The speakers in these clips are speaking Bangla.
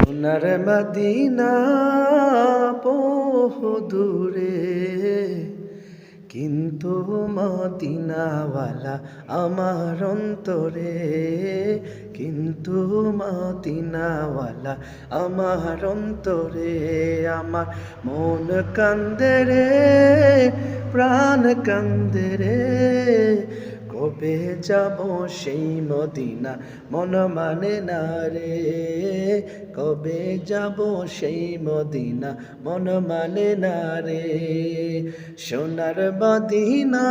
সোনার মদিনা বহু দূরে, কিন্তু মদিনাওয়ালা আমার অন্তরে, কিন্তু মদিনাওয়ালা আমার অন্তরে। আমার মন কান্দে রে, প্রাণ কান্দে রে, কবে যাব সেই মদিনা মন মানে না রে, কবে যাব সেই মদিনা মন মানে না রে। সোনার মদিনা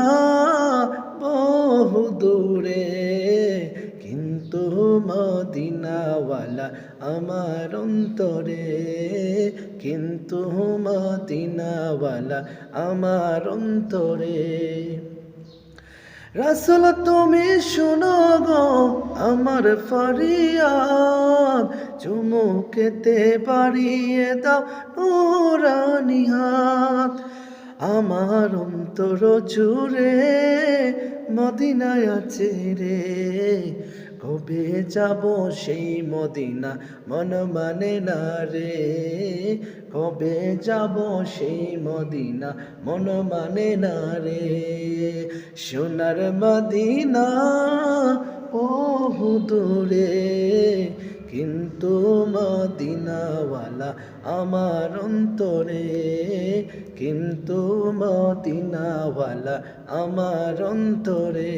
বহু দূরে, কিন্তু মদিনাওয়ালা আমার অন্তরে, কিন্তু মদিনাওয়ালা আমার অন্তরে। রাসূল তুমি শুনো গো আমার ফরিয়াদ, চুমুকেতে বাড়িয়ে দাও নুরানি হাত। আমার অন্তর জুড়ে মদিনায় আছে রে, কবে যাব সেই মদিনা মন মানে না রে, কবে যাব সেই মদিনা মন মানে না রে। সোনার মদিনা বহু দূরে, কিন্তু মদিনাওয়ালা আমার অন্তরে, কিন্তু মদিনাওয়ালা আমার অন্তরে।